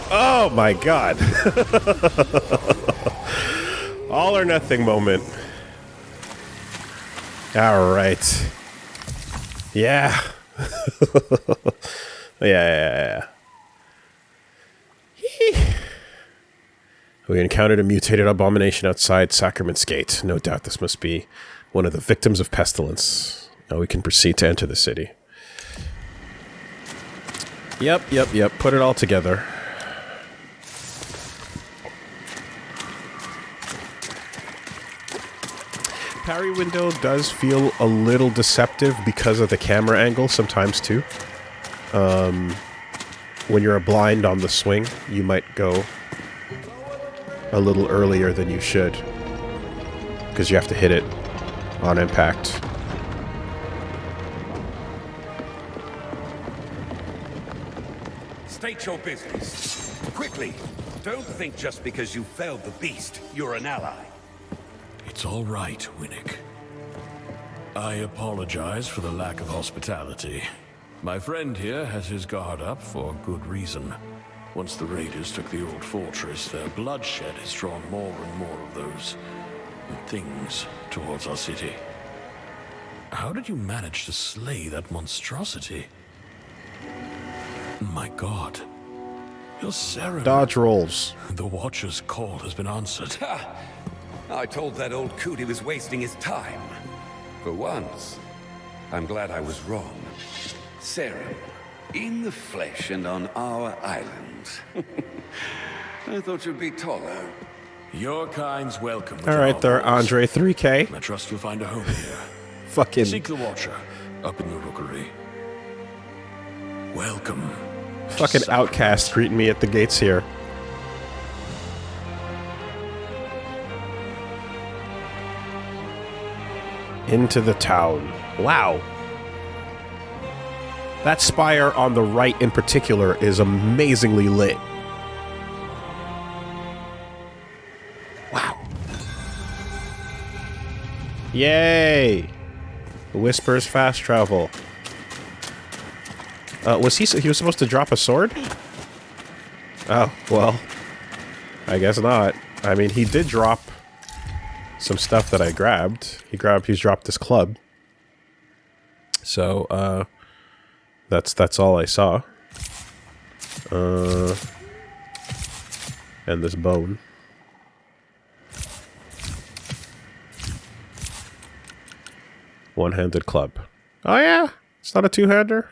Oh my god. All or nothing moment. Alright. Yeah. Yeah. We encountered a mutated abomination outside Sacrament's gate. No doubt this must be one of the victims of pestilence. Now we can proceed to enter the city. Yep. Put it all together. Parry window does feel a little deceptive because of the camera angle sometimes too. When you're blind on the swing, you might go a little earlier than you should because you have to hit it on impact. State your business. Quickly. Don't think just because you felled the beast, you're an ally. It's all right, Winnick. I apologize for the lack of hospitality. My friend here has his guard up for good reason. Once the raiders took the old fortress, their bloodshed has drawn more and more of those things towards our city. How did you manage to slay that monstrosity? My god. Your ceremony. Dodge rolls. The Watcher's call has been answered. Ha! I told that old coot he was wasting his time. For once, I'm glad I was wrong. Sarah, in the flesh and on our island. I thought you'd be taller. Your kind's welcome. Alright there, Andre 3K. I trust you'll find a home here. Fucking... Seek the Watcher, up in the rookery. Welcome. Fucking outcast greeting me at the gates here. Into the town. Wow. That spire on the right in particular is amazingly lit. Wow. Yay! Whispers fast travel. Was he was supposed to drop a sword? Oh, well. I guess not. I mean, he did drop some stuff that I grabbed. He's dropped this club. So, that's all I saw. And this bone. One-handed club. Oh yeah? It's not a two-hander?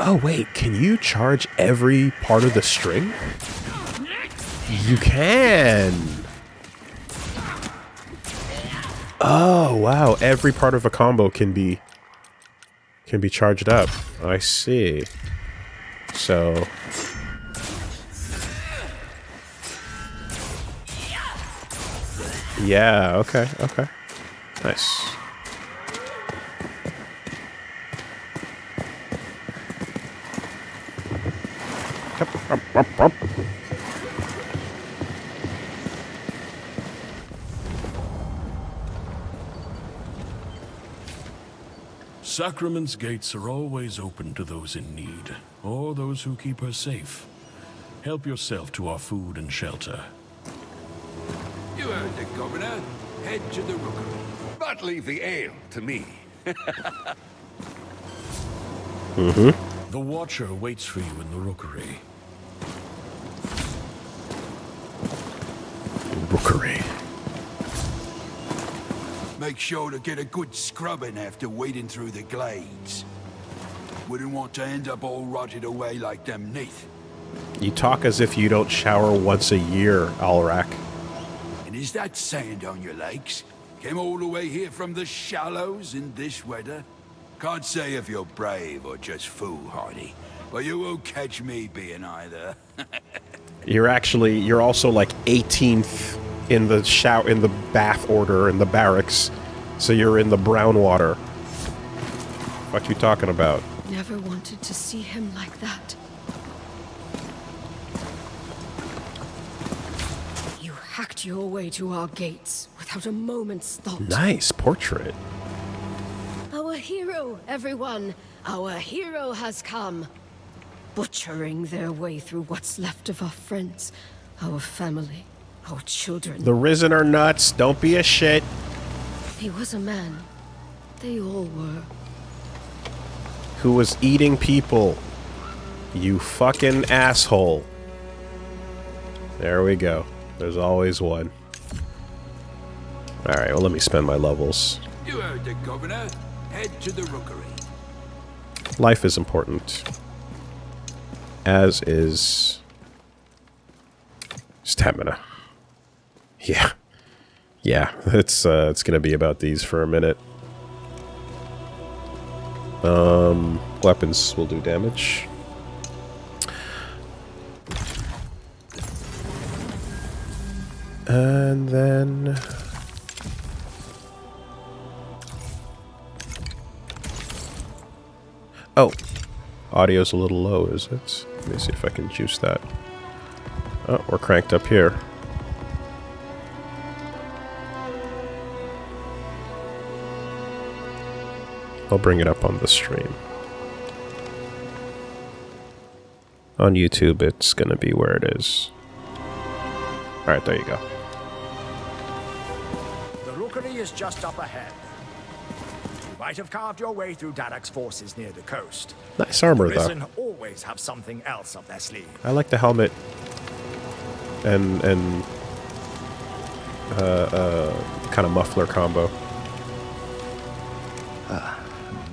Oh wait, can you charge every part of the string? You can! Oh wow, every part of a combo can be charged up. I see. So... yeah, okay. Nice. Sacrament's gates are always open to those in need, or those who keep her safe. Help yourself to our food and shelter. You heard the governor. Head to the rookery. But leave the ale to me. The Watcher waits for you in the rookery. Rookery. Make sure to get a good scrubbing after wading through the glades. Wouldn't want to end up all rotted away like them neath. You talk as if you don't shower once a year, Alrak. And is that sand on your legs? Came all the way here from the shallows in this weather? Can't say if you're brave or just foolhardy, but you won't catch me being either. You're also like 18th in the bath order in the barracks, so you're in the brown water. What you talking about? Never wanted to see him like that. You hacked your way to our gates without a moment's thought. Nice portrait. hero, everyone! Our hero has come! Butchering their way through what's left of our friends, our family, our children. The Risen are nuts. Don't be a shit. He was a man. They all were. Who was eating people. You fucking asshole. There we go. There's always one. Alright, well, let me spend my levels. You heard the governor. Head to the rookery. Life is important. As is stamina. Yeah. Yeah, it's gonna be about these for a minute. Weapons will do damage. And then... Oh, audio's a little low, is it? Let me see if I can juice that. Oh, we're cranked up here. I'll bring it up on the stream. On YouTube, it's gonna be where it is. Alright, there you go. The rookery is just up ahead. You might have carved your way through Darak's forces near the coast. Nice armor, The though. Risen always have something else up their sleeve. I like the helmet and kind of muffler combo.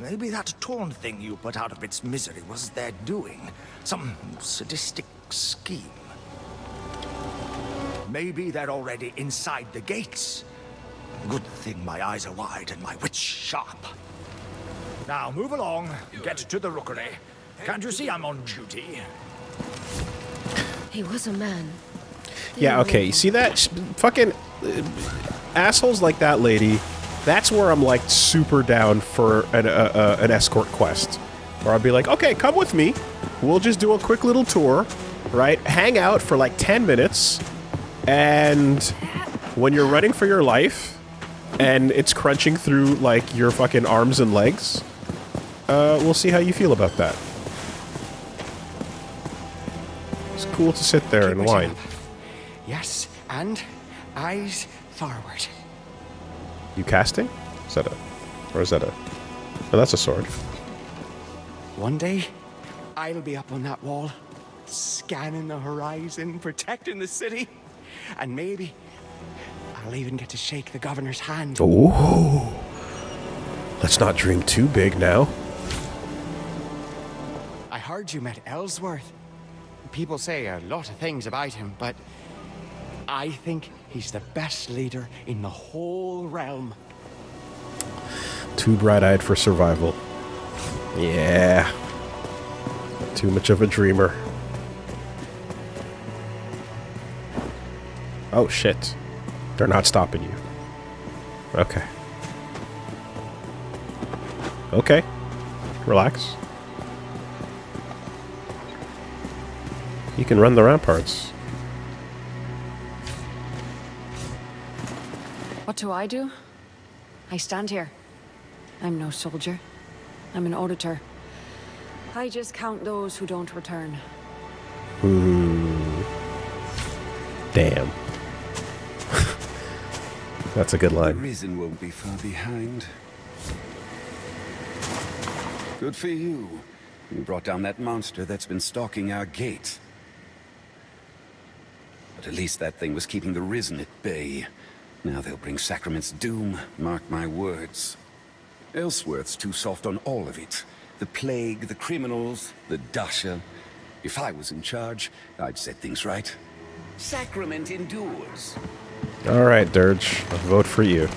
Maybe that torn thing you put out of its misery was their doing. Some sadistic scheme. Maybe they're already inside the gates. Good thing my eyes are wide and my wits sharp. Now move along, get to the rookery. Can't you see I'm on duty? He was a man. Yeah, okay, you see that? Fucking assholes like that lady, that's where I'm, like, super down for an escort quest. Where I'll be like, okay, come with me. We'll just do a quick little tour, right? Hang out for, like, 10 minutes. And when you're running for your life, and it's crunching through, like, your fucking arms and legs, we'll see how you feel about that. It's cool to sit there and whine. Yes, and eyes forward. You casting? Is that a... Or is that a... Oh, that's a sword. One day, I'll be up on that wall, scanning the horizon, protecting the city. And maybe I'll even get to shake the governor's hand. Ooh. Let's not dream too big now. I heard you met Ellsworth. People say a lot of things about him, but I think he's the best leader in the whole realm. Too bright-eyed for survival. Yeah. Too much of a dreamer. Oh, shit. They're not stopping you. Okay. Okay. Relax. You can run the ramparts. What do? I stand here. I'm no soldier. I'm an auditor. I just count those who don't return. Damn. That's a good The line. Risen won't be far behind. Good for you. You brought down that monster that's been stalking our gate. But at least that thing was keeping the Risen at bay. Now they'll bring Sacrament's doom, mark my words. Ellsworth's too soft on all of it. The plague, the criminals, the Dasha. If I was in charge, I'd set things right. Sacrament endures. Alright, Dirge. I'll vote for you.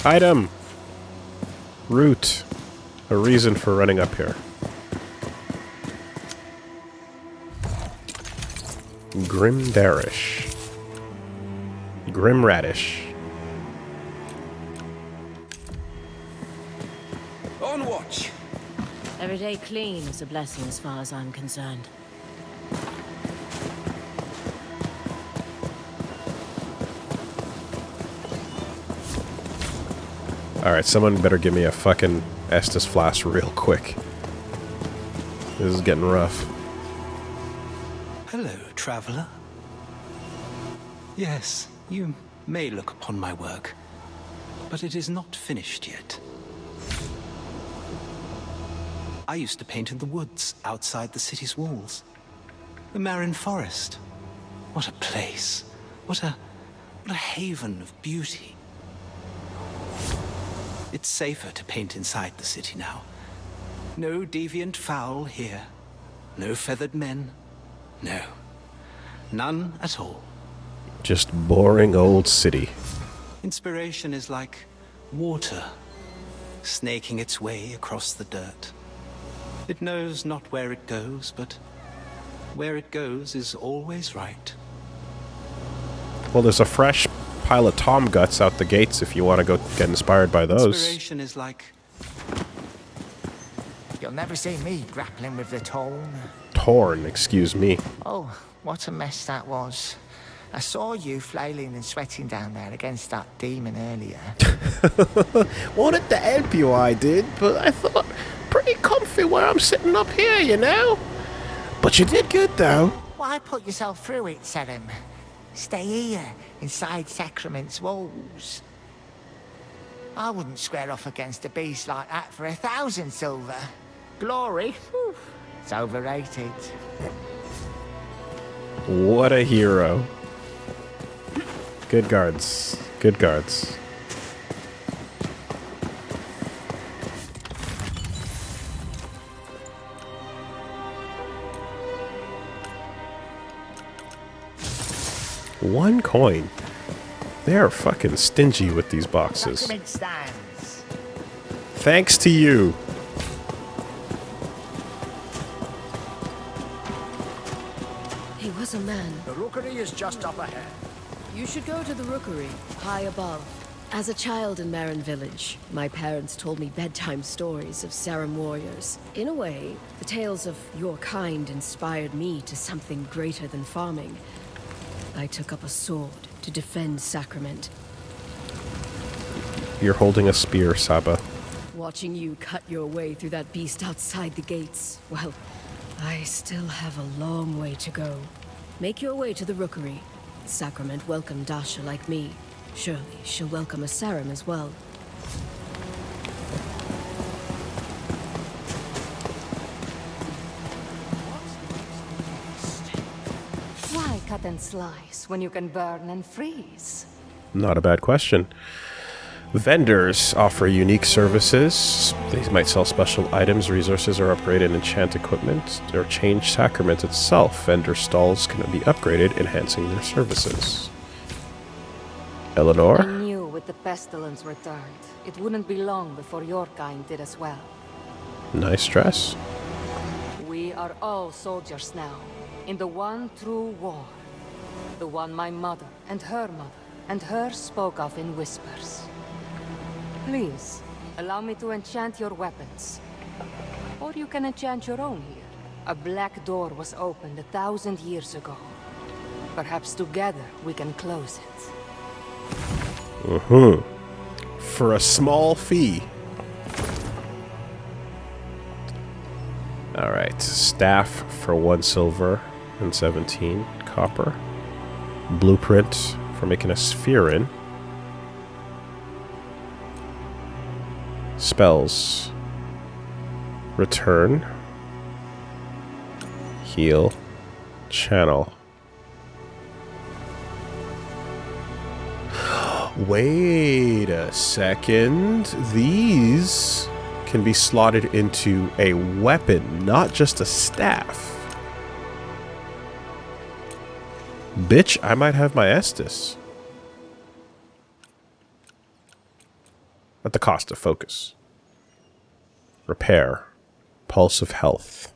Item. Route. A reason for running up here. Grimdarish. Grimradish. On watch. Every day clean is a blessing as far as I'm concerned. Alright, someone better give me a fucking Estus flask real quick. This is getting rough. Hello, traveler. Yes, you may look upon my work, but it is not finished yet. I used to paint in the woods outside the city's walls. The Marin Forest. What a place. What a haven of beauty. It's safer to paint inside the city now. No deviant fowl here. No feathered men. No. None at all. Just boring old city. Inspiration is like water, snaking its way across the dirt. It knows not where it goes, but where it goes is always right. Well, there's a fresh pile of Tom guts out the gates if you want to go get inspired by those. Inspiration is like... You'll never see me grappling with the Torn. Torn, excuse me. Oh, what a mess that was. I saw you flailing and sweating down there against that demon earlier. Wanted to help you, I did, but I thought pretty comfy where I'm sitting up here, you know? But you did good, though. Why put yourself through it, Selim? Stay here, inside Sacrament's walls. I wouldn't square off against a beast like that for 1,000 silver. Glory? Whew, it's overrated. What a hero. Good guards. Good guards. One coin. They are fucking stingy with these boxes. Sacrament stands. Thanks to you. He was a man. The rookery is just up ahead. You should go to the rookery, high above. As a child in Marin Village, my parents told me bedtime stories of Sarum warriors. In a way, the tales of your kind inspired me to something greater than farming. I took up a sword to defend Sacrament. You're holding a spear, Saba. Watching you cut your way through that beast outside the gates, well, I still have a long way to go. Make your way to the rookery. Sacrament welcomed Dasha like me. Surely she'll welcome a Sarum as well. Why cut and slice when you can burn and freeze? Not a bad question. Vendors offer unique services. They might sell special items, resources, or upgrade and enchant equipment, or change Sacrament itself. Vendor stalls can be upgraded, enhancing their services. I Eleanor? knew with the pestilence returned, it wouldn't be long before your kind did as well. Nice dress. We are all soldiers now, in the one true war. The one my mother and her spoke of in whispers. Please, allow me to enchant your weapons. Or you can enchant your own here. A black door was opened 1,000 years ago. Perhaps together we can close it. For a small fee. Alright, staff for 1 silver and 17 copper. Blueprint for making a sphere in. Spells. Return. Heal. Channel. Wait a second. These can be slotted into a weapon, not just a staff. Bitch, I might have my Estus. At the cost of focus. Repair. Pulse of health.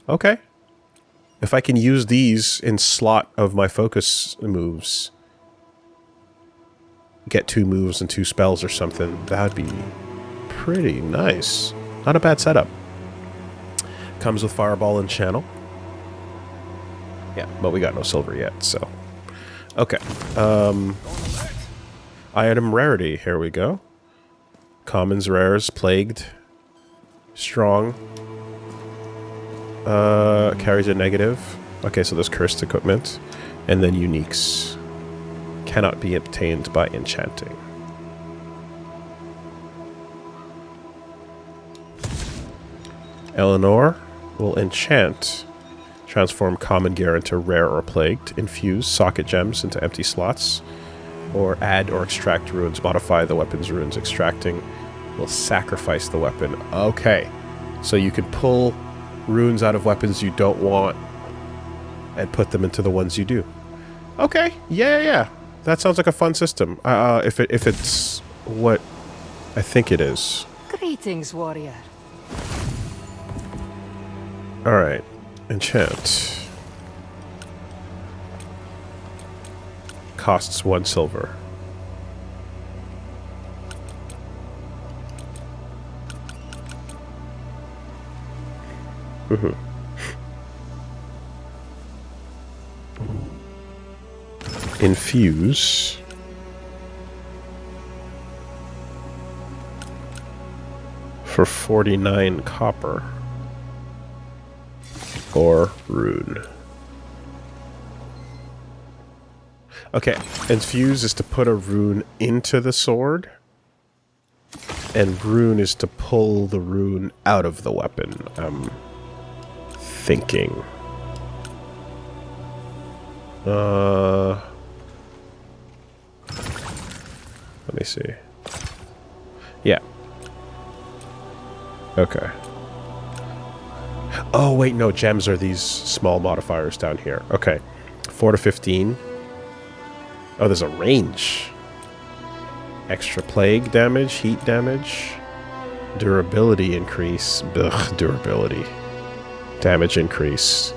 Okay. If I can use these in slot of my focus moves, get 2 moves and 2 spells or something, that'd be pretty nice. Not a bad setup. Comes with Fireball and Channel. Yeah, but we got no silver yet, so. Okay. Item rarity. Here we go. Commons, rares, plagued, strong. Carries a negative. Okay, so there's cursed equipment. And then uniques. Cannot be obtained by enchanting. Eleanor will enchant. Transform common gear into rare or plagued. Infuse socket gems into empty slots. Or add or extract runes. Modify the weapon's runes. Extracting will sacrifice the weapon. Okay. So you can pull runes out of weapons you don't want and put them into the ones you do. Okay. Yeah. That sounds like a fun system. If it's what I think it is. Greetings, warrior. Alright. Enchant. Costs 1 silver. Infuse. For 49 copper. Or rune. Okay, infuse is to put a rune into the sword. And rune is to pull the rune out of the weapon. I'm thinking. Let me see. Yeah. Okay. Oh, wait, no. Gems are these small modifiers down here. Okay. 4 to 15. Oh, there's a range. Extra plague damage, heat damage, durability increase. Ugh, durability. Damage increase.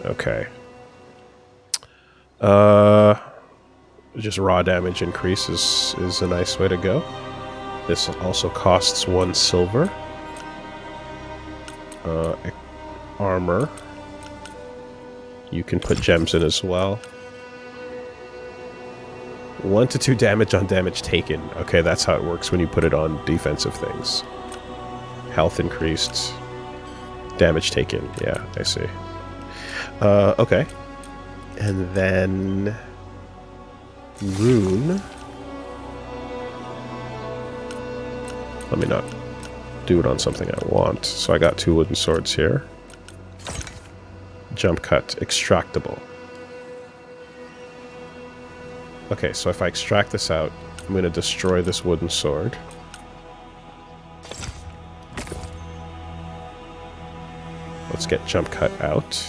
Okay. Just raw damage increase is a nice way to go. This also costs 1 silver. Armor. You can put gems in as well. 1 to 2 damage on damage taken. Okay, that's how it works when you put it on defensive things. Health increased. Damage taken. Yeah, I see. Okay. And then... rune. Let me not do it on something I want. So I got 2 wooden swords here. Jump cut. Extractable. Okay, so if I extract this out, I'm going to destroy this wooden sword. Let's get jump cut out.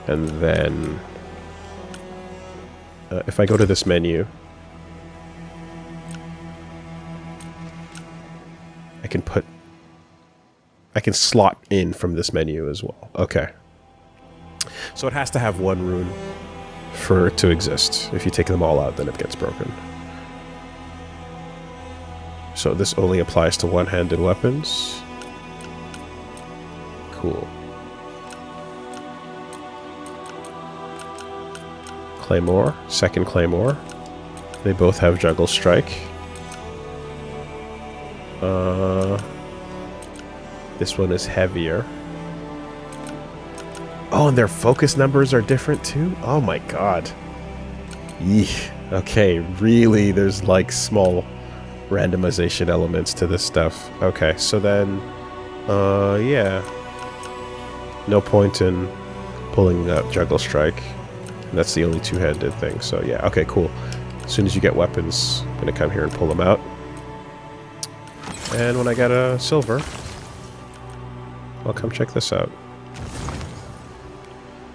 And then... if I go to this menu... I can slot in from this menu as well. Okay. So it has to have 1 rune for it to exist. If you take them all out, then it gets broken. So this only applies to one-handed weapons. Cool. Claymore, second Claymore. They both have Juggle Strike. This one is heavier. Oh, and their focus numbers are different too? Oh my god. Eesh. Okay, really, there's like small randomization elements to this stuff. Okay, so then, yeah. No point in pulling up Juggle Strike. That's the only two-handed thing, so yeah. Okay, cool. As soon as you get weapons, I'm gonna come here and pull them out. And when I get a silver, I'll come check this out.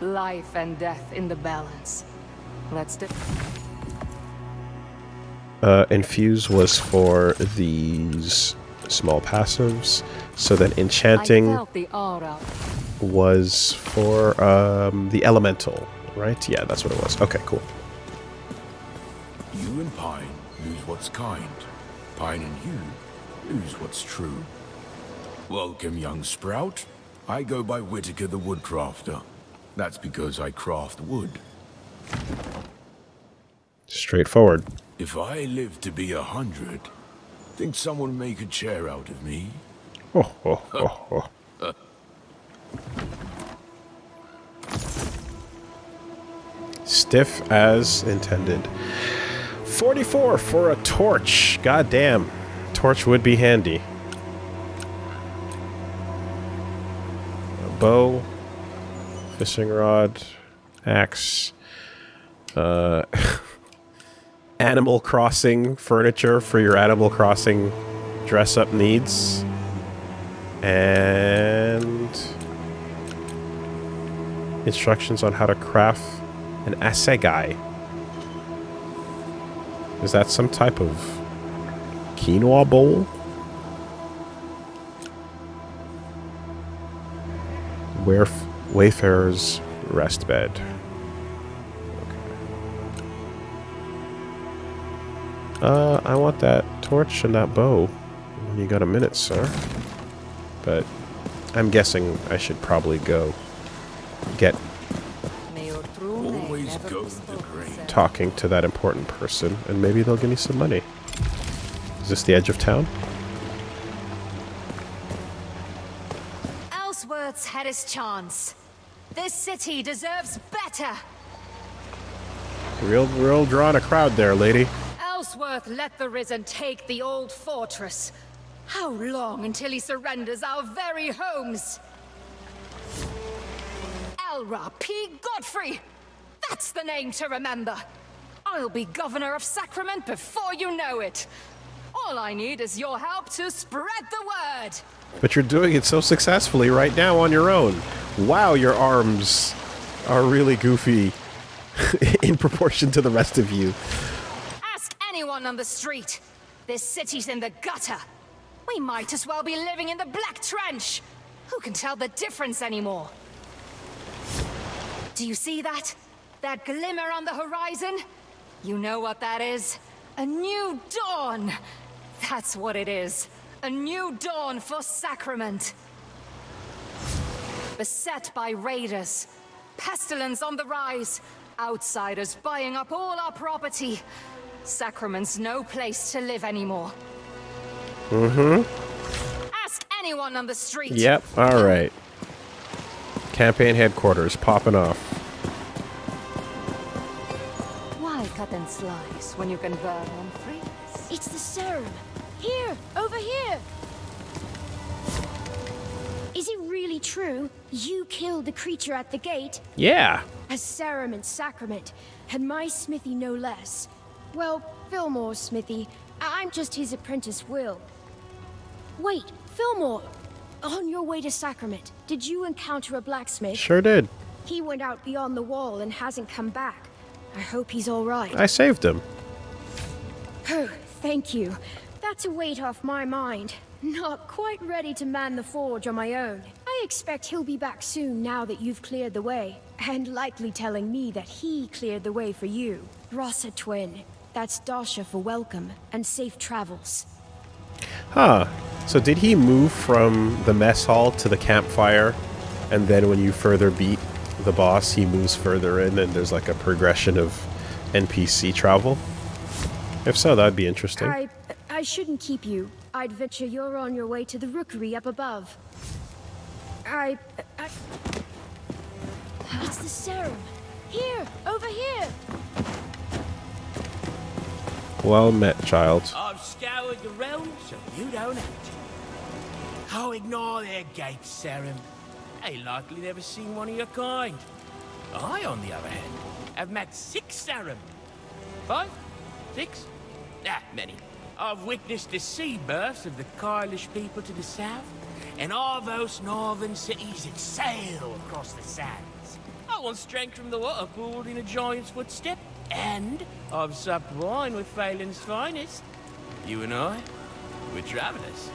Life and death in the balance. Let's do. Infuse was for these small passives. So then enchanting was for the elemental, right? Yeah, that's what it was. Okay, cool. You and Pine lose what's kind. Pine and you lose what's true. Welcome, young sprout. I go by Whitaker the Woodcrafter. That's because I craft wood. straightforward. If I live to be 100, think someone would make a chair out of me? Oh, oh, oh, oh. Stiff as intended. 44 for a torch. God damn. Torch would be handy. A bow. Fishing rod. Axe. Animal Crossing furniture for your Animal Crossing dress-up needs. And instructions on how to craft an assegai. Is that some type of quinoa bowl? Wayfarer's rest bed. Okay. I want that torch and that bow when you got a minute, sir. But I'm guessing I should probably go get Always go to the grave. talking to that important person, and maybe they'll give me some money. Is this the edge of town? Ellsworth's had his chance. This city deserves better. Real drawing a crowd there, lady. Ellsworth let the Risen take the old fortress. How long until he surrenders our very homes? Elra P. Godfrey! That's the name to remember. I'll be governor of Sacrament before you know it. All I need is your help to spread the word. But you're doing it so successfully right now on your own. Wow, your arms are really goofy in proportion to the rest of you. Ask anyone on the street. This city's in the gutter. We might as well be living in the Black Trench. Who can tell the difference anymore? Do you see that? That glimmer on the horizon? You know what that is? A new dawn! That's what it is. A new dawn for Sacrament. Beset by raiders. Pestilence on the rise. Outsiders buying up all our property. Sacrament's no place to live anymore. Ask anyone on the street. Yep, alright. Campaign headquarters popping off. Why cut and slice when you can burn and freeze? It's the serum. Here, over here. Is it really true? You killed the creature at the gate? Yeah. As serum and Sacrament, and my smithy no less. Well, Fillmore's smithy. I'm just his apprentice, Will. Wait, Fillmore! On your way to Sacrament, did you encounter a blacksmith? Sure did. He went out beyond the wall and hasn't come back. I hope he's all right. I saved him. Oh, thank you. That's a weight off my mind. Not quite ready to man the forge on my own. I expect he'll be back soon now that you've cleared the way. And likely telling me that he cleared the way for you. Rossa twin. That's Dasha for welcome and safe travels. Huh. So did he move from the mess hall to the campfire, and then when you further beat the boss, he moves further in and there's like a progression of NPC travel? If so, that'd be interesting. I shouldn't keep you. I'd venture you're on your way to the rookery up above. It's the serum. Here, over here. Well met, child. I've scoured the realm, so you don't have to. Oh, ignore their gates, Serum. They likely never seen one of your kind. I, on the other hand, have met 6 Serum. 5? 6? Many. I've witnessed the sea births of the Kyrlish people to the south, and all those northern cities that sail across the sands. I once drank from the water pooled in a giant's footstep, and I've supped wine with Phelan's finest. You and I, we're travelers.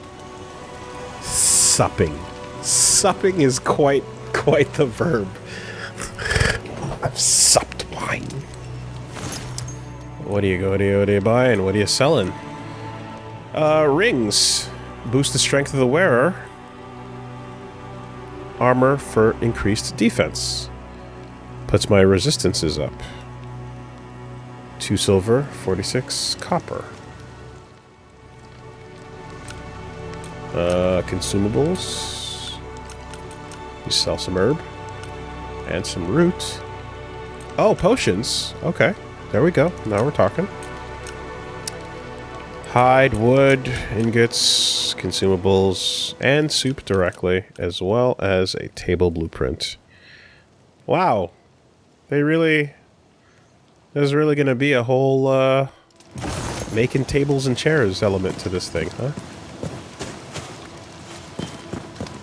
Supping. Supping is quite the verb. I've supped wine. What do you buying? What are you selling? Rings. Boost the strength of the wearer. Armor for increased defense. Puts my resistances up. 2 silver, 46 copper. Consumables. You sell some herb. And some root. Oh, potions. Okay. There we go. Now we're talking. Hide, wood, ingots, consumables, and soup directly, as well as a table blueprint. Wow. There's really going to be a whole, making tables and chairs element to this thing, huh?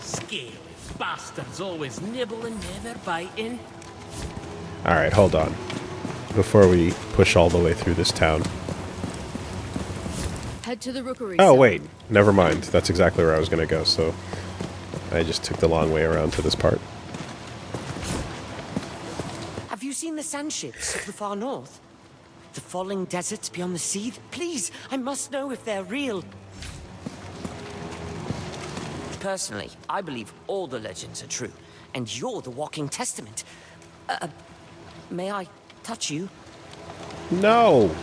Scaly bastards always nibbling, never biting. Alright, hold on. Before we push all the way through this town. Head to the rookery. Oh, wait. Never mind. That's exactly where I was going to go, so I just took the long way around to this part. Have you seen the sand ships of the far north? The falling deserts beyond the sea? Please, I must know if they're real. Personally, I believe all the legends are true, and you're the walking testament. May I touch you? No!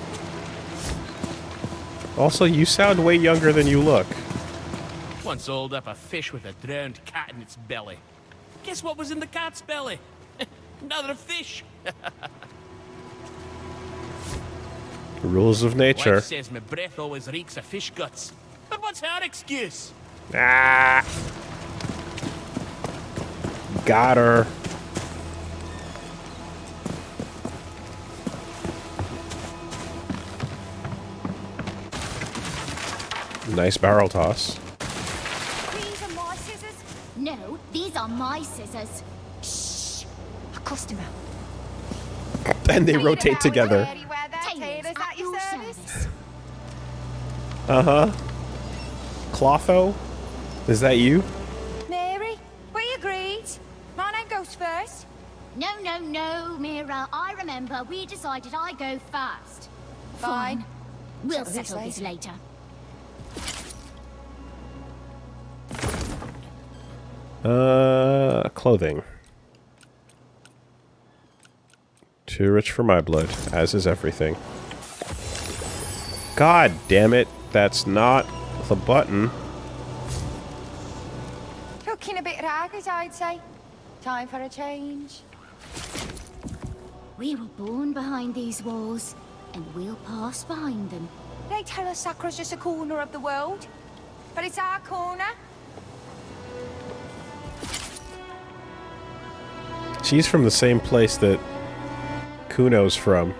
Also, you sound way younger than you look. Once hauled up a fish with a drowned cat in its belly. Guess what was in the cat's belly? Another fish. Rules of nature. Wife says my breath always reeks of fish guts. But what's her excuse? Ah! Got her. Nice barrel toss. These are my scissors? No, these are my scissors. Shh. A customer. And they rotate together. Tailors at your service. Uh-huh. Clotho? Is that you? Mary, we agreed. My name goes first. No, Mira. I remember we decided I go first. Fine. We'll settle this later. Clothing. Too rich for my blood, as is everything. God damn it, that's not the button. Looking a bit ragged, I'd say. Time for a change. We were born behind these walls, and we'll pass behind them. They tell us Sacra's just a corner of the world, but it's our corner. She's from the same place that Kuno's from.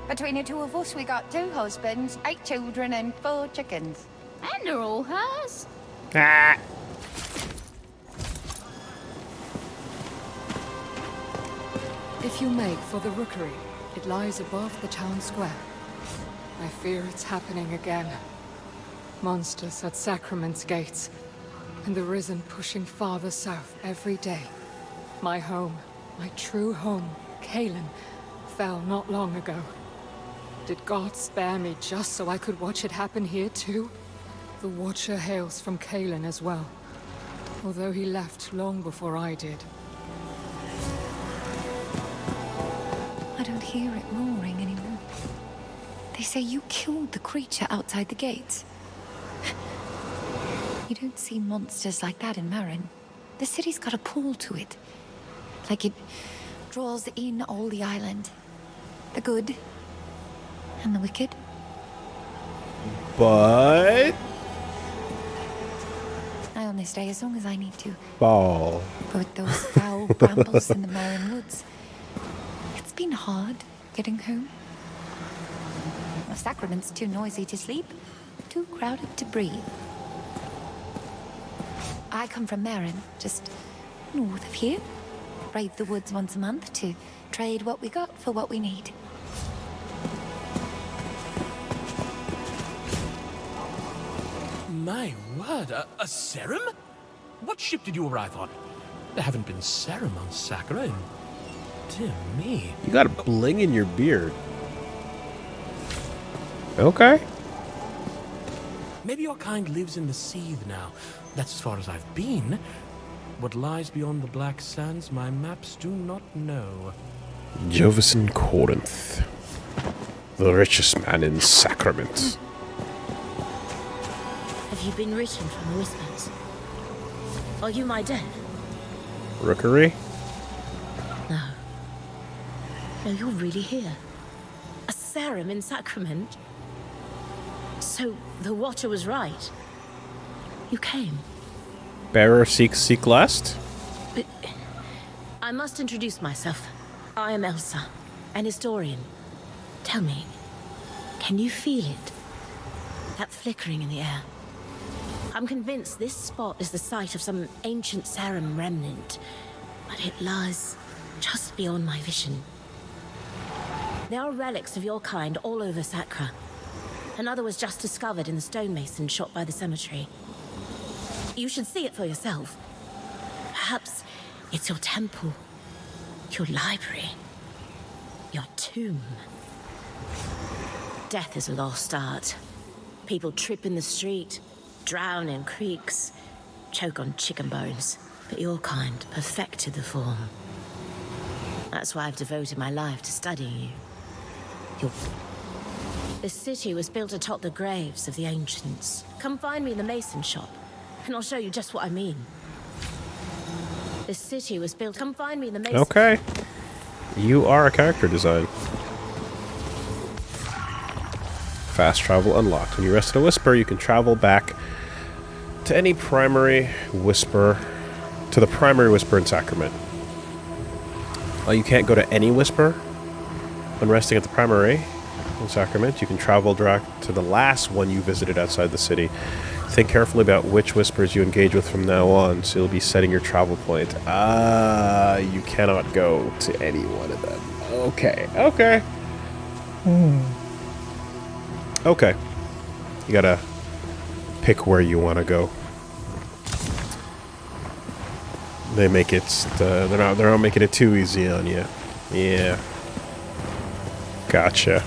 Between the two of us, we got 2 husbands, 8 children, and 4 chickens. And they're all hers. Ah! If you make for the rookery, it lies above the town square. I fear it's happening again. Monsters at Sacrament's gates, and the Risen pushing farther south every day. My home, my true home, Caelan, fell not long ago. Did God spare me just so I could watch it happen here too? The Watcher hails from Caelan as well, although he left long before I did. I don't hear it roaring anymore. They say you killed the creature outside the gates. You don't see monsters like that in Marin. The city's got a pull to it. Like it draws in all the island. The good and the wicked. But I only stay as long as I need to. ball. But with those foul brambles in the Marin woods, it's been hard getting home. The Sacrament's too noisy to sleep, too crowded to breathe. I come from Marin, just north of here. Raid the woods once a month to trade what we got for what we need. My word, a serum? What ship did you arrive on? There haven't been serum on Sacra in... Dear me. You got a bling in your beard. Okay. Maybe your kind lives in the Seethe now. That's as far as I've been. What lies beyond the Black Sands, my maps do not know. Jovison Corinth. The richest man in Sacrament. Have you been written from the Whispers? Are you my dead? Rookery? No. No, you're really here. A serum in Sacrament? So, the Watcher was right. You came. Bearer seek last? But I must introduce myself. I am Elsa, an historian. Tell me, can you feel it? That flickering in the air? I'm convinced this spot is the site of some ancient serum remnant, but it lies just beyond my vision. There are relics of your kind all over Sacra. Another was just discovered in the stonemason shot by the cemetery. You should see it for yourself. Perhaps it's your temple, your library, your tomb. Death is a lost art. People trip in the street, drown in creeks, choke on chicken bones. But your kind perfected the form. That's why I've devoted my life to studying you. This city was built atop the graves of the ancients. Come find me in the mason shop, and I'll show you just what I mean. This city was built... Come find me in the mason... Okay. You are a character design. Fast travel unlocked. When you rest at a whisper, you can travel back to any primary whisper... to the primary whisper in Sacrament. Well, you can't go to any whisper when resting at the primary in Sacrament. You can travel direct to the last one you visited outside the city. Think carefully about which whispers you engage with from now on, so you'll be setting your travel point. You cannot go to any one of them. Okay, okay. Okay. You gotta pick where you want to go. They make it. They're not making it too easy on you. Yeah. Gotcha.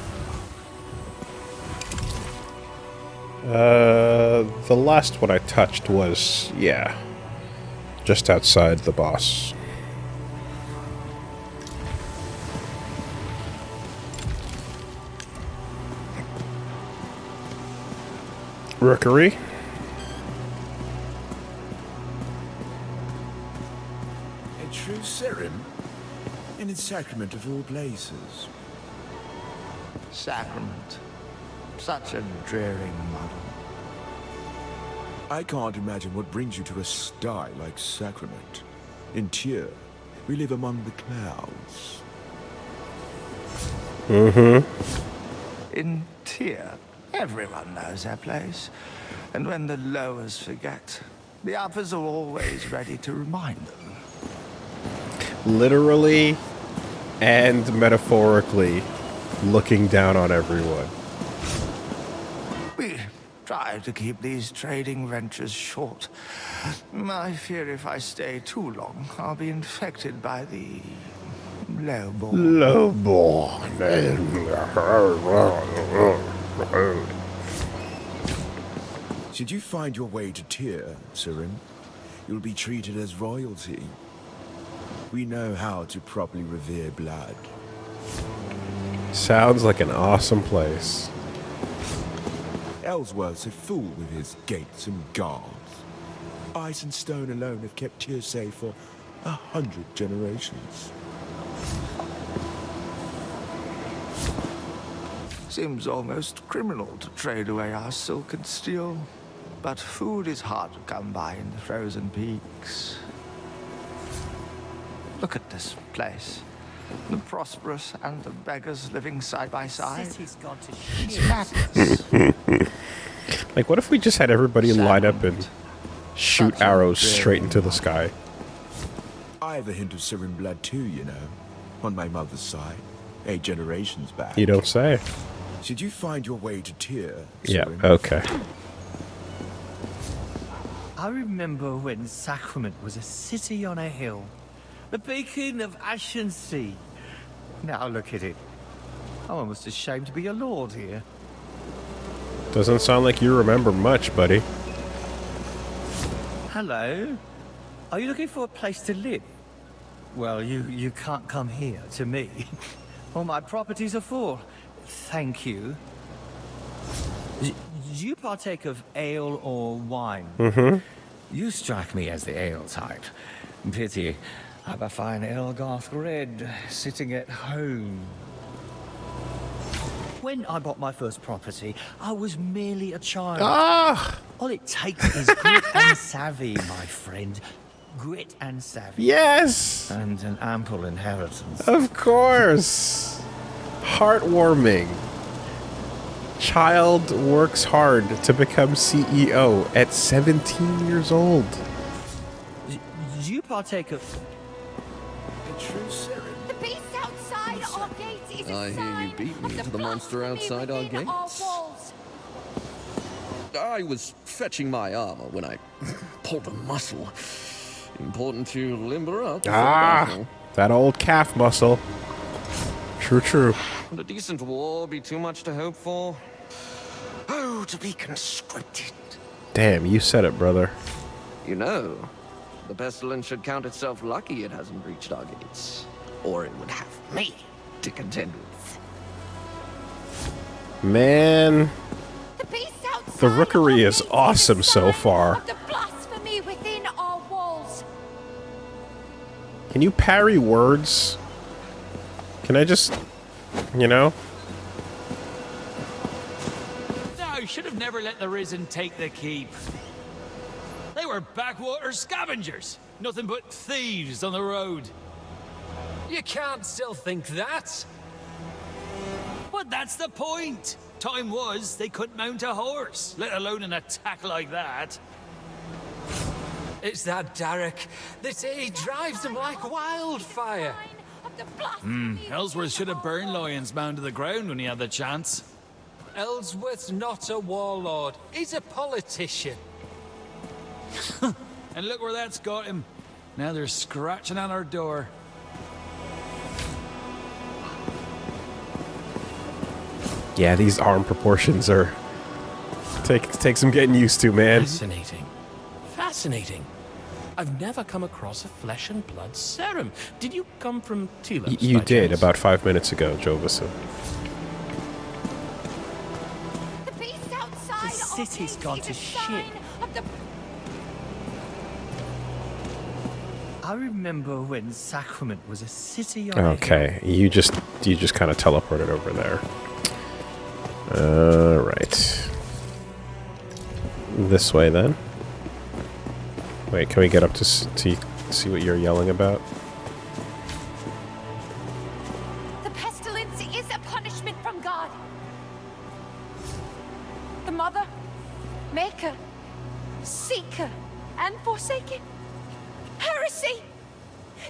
The last one I touched was, yeah, just outside the boss. Rookery. A true serum? And in Sacrament of all places. Sacrament. Such a dreary muddle. I can't imagine what brings you to a sty like Sacrament. In Tyr, we live among the clouds. Mm-hmm. In Tyr, everyone knows their place. And when the lowers forget, the uppers are always ready to remind them. Literally and metaphorically looking down on everyone. We try to keep these trading ventures short. I fear if I stay too long, I'll be infected by the lowborn. Should you find your way to Tyr, Sirim, you'll be treated as royalty. We know how to properly revere blood. Sounds like an awesome place. Ellsworth's a fool with his gates and guards. Ice and stone alone have kept Tyr safe for 100 generations. Seems almost criminal to trade away our silk and steel. But food is hard to come by in the frozen peaks. Look at this place. The prosperous and the beggars living side by side. City's gone to It's shit. madness. Like, what if we just had everybody line up and shoot Such a arrows dreary straight into the sky? I have a hint of Sirim blood too, you know. On my mother's side. 8 generations back. You don't say. Should you find your way to Tyr, Yeah, Sirim? okay. I remember when Sacrament was a city on a hill. The beacon of Ashen Sea. Now look at it. I'm almost ashamed to be a lord here. Doesn't sound like you remember much, buddy. Hello? Are you looking for a place to live? Well, you can't come here, to me. All my properties are full. thank you. Do you partake of ale or wine? Mm-hmm. You strike me as the ale type. Pity, I've a fine Elgarth red sitting at home. When I bought my first property, I was merely a child. Ah! All it takes is grit and savvy, my friend. Grit and savvy. Yes! And an ample inheritance. Of course! Heartwarming. Child works hard to become CEO at 17 years old. Do you partake of... A true Seren. The beast outside our gates is a I hear sign you beat me of to the monster outside our within our gates. walls. I was fetching my armor when I pulled a muscle. Important to limber up. for the battle. That old calf muscle. True, true. Would a decent war be too much to hope for? Oh, to be conscripted. Damn, you said it, brother. You know, the pestilence should count itself lucky it hasn't reached our gates. Or it would have me to contend with. Man, The beast outside the rookery our is gates awesome is a so sign far. of the blasphemy within our walls. Can you parry words? Can I just, you know? No, should have never let the Risen take the keep. They were backwater scavengers. Nothing but thieves on the road. You can't still think that. But that's the point. Time was they couldn't mount a horse, let alone an attack like that. It's that Derek. They say he drives them like wildfire. Ellsworth should have burned Lyons bound to the ground when he had the chance. Ellsworth's not a warlord. He's a politician. And look where that's got him. Now they're scratching on our door. Yeah, these arm proportions are... Take some getting used to, man. Fascinating. Fascinating. I've never come across a flesh and blood serum. Did you come from Telos? You by did, chance? about 5 minutes ago, Jovison. The beast outside The our city's gates gone is to a shit. sign of the I remember when Sacrament was a city on Okay, you just kind of teleported over there. Alright. This way, then. Wait, can we get up to see what you're yelling about? The pestilence is a punishment from God. The mother, maker, seeker, and forsaken. Heresy!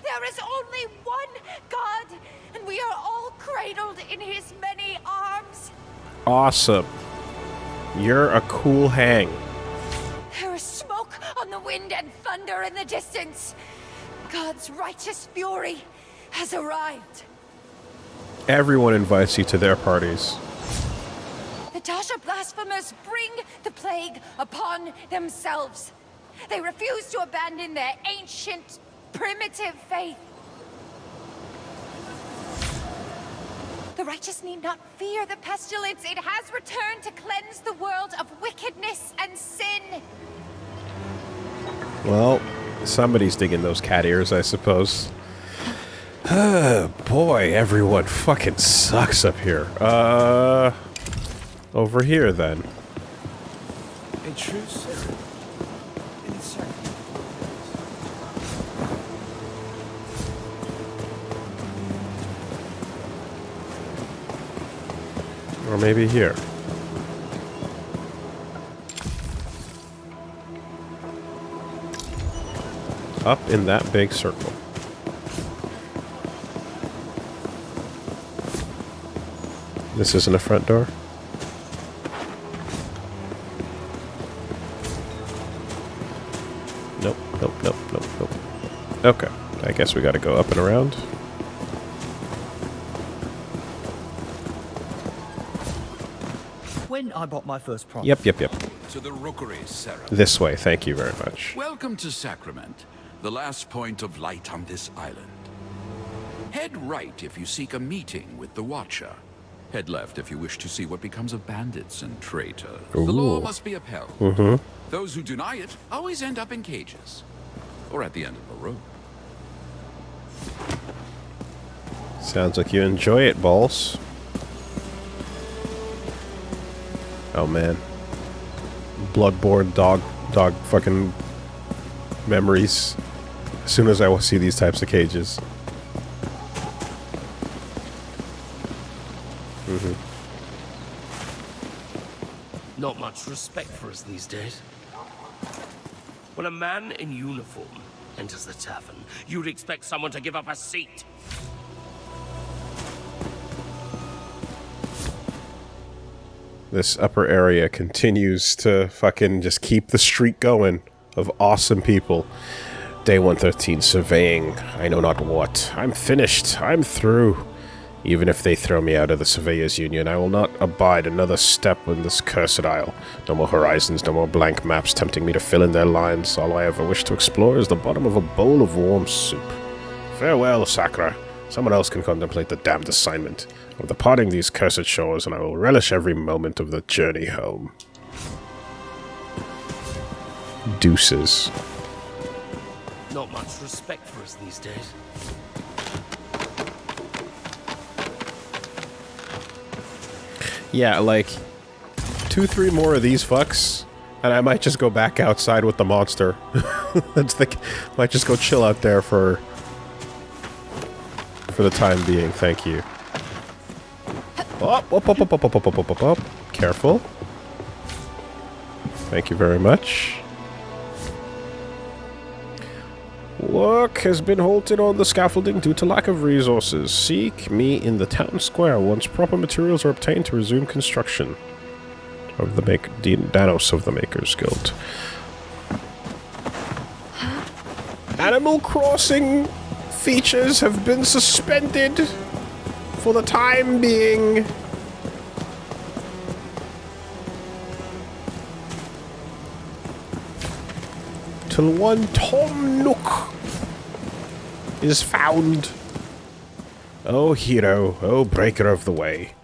There is only one God, and we are all cradled in his many arms. Awesome. You're a cool hang. There is smoke on the wind and thunder in the distance. God's righteous fury has arrived. Everyone invites you to their parties. The Dasha blasphemers bring the plague upon themselves. They refuse to abandon their ancient, primitive faith. The righteous need not fear the pestilence. It has returned to cleanse the world of wickedness and sin. Well, somebody's digging those cat ears, I suppose. Boy, everyone fucking sucks up here. Over here, then. A true Seren. In its sacrament. Or maybe here. Up in that big circle. This isn't a front door? Nope, nope, nope, nope, nope. Okay, I guess we gotta go up and around. When I bought my first property. Yep. To the rookery, Sarah. This way, thank you very much. Welcome to Sacrament, the last point of light on this island. Head right if you seek a meeting with the Watcher. Head left if you seek a meeting with the Risen. Yep. Head right if you seek a meeting with the Risen. Head left if you seek a meeting with the Risen. Head right if you seek a meeting with the Risen. Head right if you seek a meeting with the Watcher. Head left if you wish to see what becomes of bandits and traitors. Ooh. The law must be upheld. Mm-hmm. Those who deny it always end up in cages. Or at the end of a rope. Sounds like you enjoy it, balls. Oh man. Bloodborne dog fucking memories. As soon as I will see these types of cages. Mm-hmm. Not much respect for us these days. When a man in uniform enters the tavern, you'd expect someone to give up a seat. This upper area continues to fucking just keep the streak going of awesome people. Day 113, surveying. I know not what. I'm finished. I'm through. Even if they throw me out of the Surveyors Union, I will not abide another step in this cursed isle. No more horizons, no more blank maps tempting me to fill in their lines. All I ever wish to explore is the bottom of a bowl of warm soup. Farewell, Sacra. Someone else can contemplate the damned assignment of departing these cursed shores, and I will relish every moment of the journey home. Deuces. Not much respect for us these days. Yeah, like 2-3 more of these fucks, and I might just go back outside with the monster. Might just go chill out there for the time being. Thank you. Up. Careful. Thank you very much. Work has been halted on the scaffolding due to lack of resources. Seek me in the town square once proper materials are obtained to resume construction. Of the Danos of the Makers Guild. Animal Crossing features have been suspended for the time being. Till one Tom Nook is found. Oh hero, oh breaker of the way.